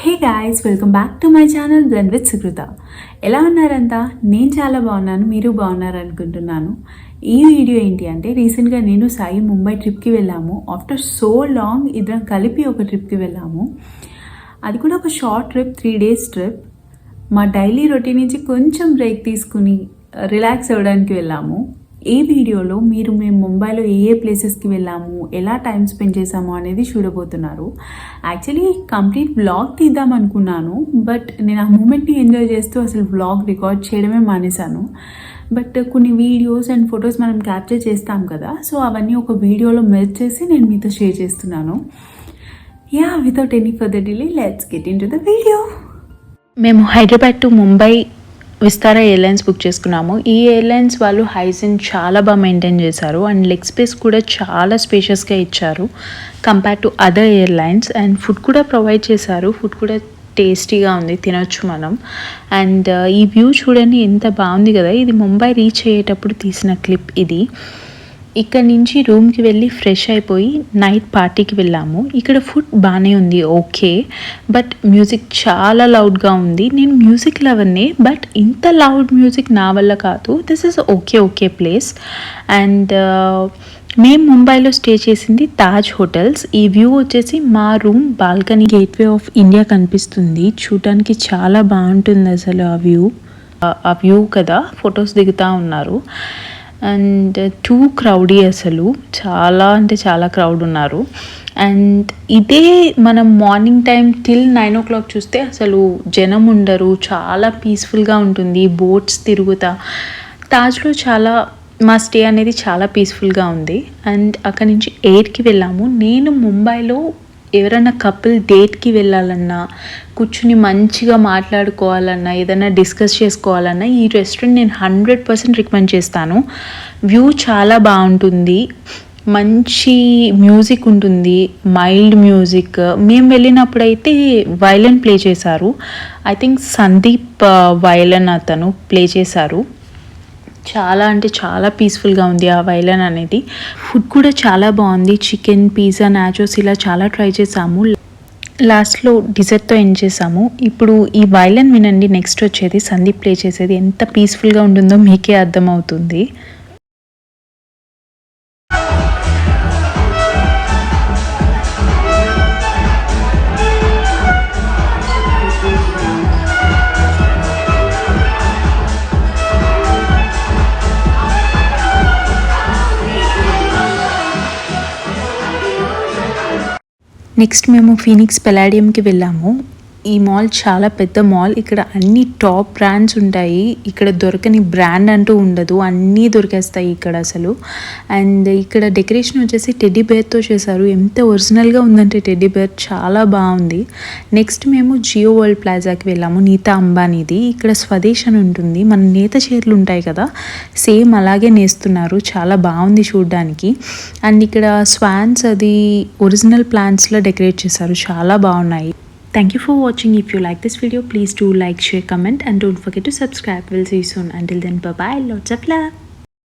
Hey guys, welcome back to my channel blend with Sukrutha. ఎలా ఉన్నారంతా? నేను చాలా బాగున్నాను, మీరు బాగున్నారు అనుకుంటున్నాను. ఈ వీడియో ఏంటి అంటే, రీసెంట్గా నేను సాయి ముంబై ట్రిప్కి వెళ్ళాము. ఆఫ్టర్ సో లాంగ్ ఇద్దరం కలిపి ఒక ట్రిప్కి వెళ్ళాము. అది కూడా ఒక షార్ట్ ట్రిప్, 3 days ట్రిప్. మా డైలీ రొటీన్ నుంచి కొంచెం బ్రేక్ తీసుకుని రిలాక్స్ అవ్వడానికి వెళ్ళాము. ఈ వీడియోలో మేము ముంబైలో ఏ ప్లేసెస్కి వెళ్ళాము, ఎలా టైం స్పెండ్ చేసాము అనేది చూడబోతున్నారు. యాక్చువల్లీ కంప్లీట్ వ్లాగ్ తీద్దాం అనుకున్నాను, బట్ నేను ఆ మూమెంట్ని ఎంజాయ్ చేస్తూ అసలు వ్లాగ్ రికార్డ్ చేయడమే మానేశాను. బట్ కొన్ని వీడియోస్ అండ్ ఫొటోస్ మనం క్యాప్చర్ చేస్తాం కదా, సో అవన్నీ ఒక వీడియోలో మెర్జ్ చేసి నేను మీతో షేర్ చేస్తున్నాను. Without any further delay, let's get into the video. మేము Hyderabad to Mumbai Vistara airlines book చేసుకున్నాము. ఈ ఎయిర్లైన్స్ వాళ్ళు హైజీన్ చాలా బాగా మెయింటైన్ చేశారు అండ్ లెగ్ స్పేస్ కూడా చాలా స్పేషియస్గా ఇచ్చారు compare to other airlines. And food కూడా ప్రొవైడ్ చేశారు. ఫుడ్ కూడా టేస్టీగా ఉంది, తినొచ్చు మనం. అండ్ ఈ వ్యూ చూడండి ఎంత బాగుంది కదా. ఇది ముంబై రీచ్ అయ్యేటప్పుడు తీసిన క్లిప్ ఇది. ఇక్కడ నుంచి రూమ్కి వెళ్ళి ఫ్రెష్ అయిపోయి నైట్ పార్టీకి వెళ్ళాము. ఇక్కడ ఫుడ్ బాగానే ఉంది, ఓకే, బట్ మ్యూజిక్ చాలా లౌడ్గా ఉంది. నేను మ్యూజిక్ లవర్నే, బట్ ఇంత లౌడ్ మ్యూజిక్ నా వల్ల కాదు. This is okay place. And మేము ముంబైలో స్టే చేసింది తాజ్ హోటల్స్. ఈ వ్యూ వచ్చేసి మా room balcony gateway of India కనిపిస్తుంది. చూడటానికి చాలా బాగుంటుంది అసలు ఆ వ్యూ కదా. ఫొటోస్ దిగుతూ ఉన్నారు. అండ్ టూ క్రౌడీ, అసలు చాలా అంటే చాలా క్రౌడ్ ఉన్నారు. అండ్ ఇదే మనం మార్నింగ్ టైం టిల్ 9 o'clock చూస్తే అసలు జనం ఉండరు, చాలా పీస్ఫుల్గా ఉంటుంది. బోట్స్ తిరుగుతా తాజ్లో మా స్టే అనేది చాలా పీస్ఫుల్గా ఉంది. అండ్ అక్కడి నుంచి 8కి వెళ్ళాము. నేను ముంబైలో ఎవరైనా కపుల్ డేట్కి వెళ్ళాలన్నా, కూర్చుని మంచిగా మాట్లాడుకోవాలన్నా, ఏదైనా డిస్కస్ చేసుకోవాలన్నా ఈ రెస్టారెంట్ నేను 100% రికమెండ్ చేస్తాను. వ్యూ చాలా బాగుంటుంది, మంచి మ్యూజిక్ ఉంటుంది, మైల్డ్ మ్యూజిక్. మేము వెళ్ళినప్పుడైతే వైలన్ ప్లే చేశారు. ఐ థింక్ సందీప్ వైలన్ అతను ప్లే చేశారు. చాలా అంటే చాలా పీస్ఫుల్గా ఉంది ఆ వైలన్ అనేది. ఫుడ్ కూడా చాలా బాగుంది. చికెన్, పిజ్జా, నాచోస్ ఇలా చాలా ట్రై చేసాము. లాస్ట్లో డిజర్ట్తో ఎండ్ చేసాము. ఇప్పుడు ఈ వైలన్ వినండి, నెక్స్ట్ వచ్చేది సందీప్ ప్లే చేసేది. ఎంత పీస్ఫుల్గా ఉంటుందో మీకే అర్థమవుతుంది. నెక్స్ట్ మేము ఫీనిక్స్ పెలాడియంకి వెళ్ళాము. ఈ మాల్ చాలా పెద్ద మాల్. ఇక్కడ అన్ని టాప్ బ్రాండ్స్ ఉంటాయి. ఇక్కడ దొరకని బ్రాండ్ అంటూ ఉండదు, అన్నీ దొరికేస్తాయి ఇక్కడ అసలు. అండ్ ఇక్కడ డెకరేషన్ వచ్చేసి టెడ్డీ బేర్తో చేశారు. ఎంత ఒరిజినల్గా ఉందంటే టెడ్డీ బేర్ చాలా బాగుంది. నెక్స్ట్ మేము జియో వరల్డ్ ప్లాజాకి వెళ్ళాము. నీతా అంబానీది. ఇక్కడ స్వదేశ్ అని ఉంటుంది. మన నేత చీరలు ఉంటాయి కదా, సేమ్ అలాగే నేస్తున్నారు. చాలా బాగుంది చూడడానికి. అండ్ ఇక్కడ స్వాన్స్ అది ఒరిజినల్ ప్లాంట్స్లో డెకరేట్ చేశారు, చాలా బాగున్నాయి. Thank you for watching. If you like this video, please do like, share, comment and don't forget to subscribe. We'll see you soon. Until then, bye bye. Lots of love.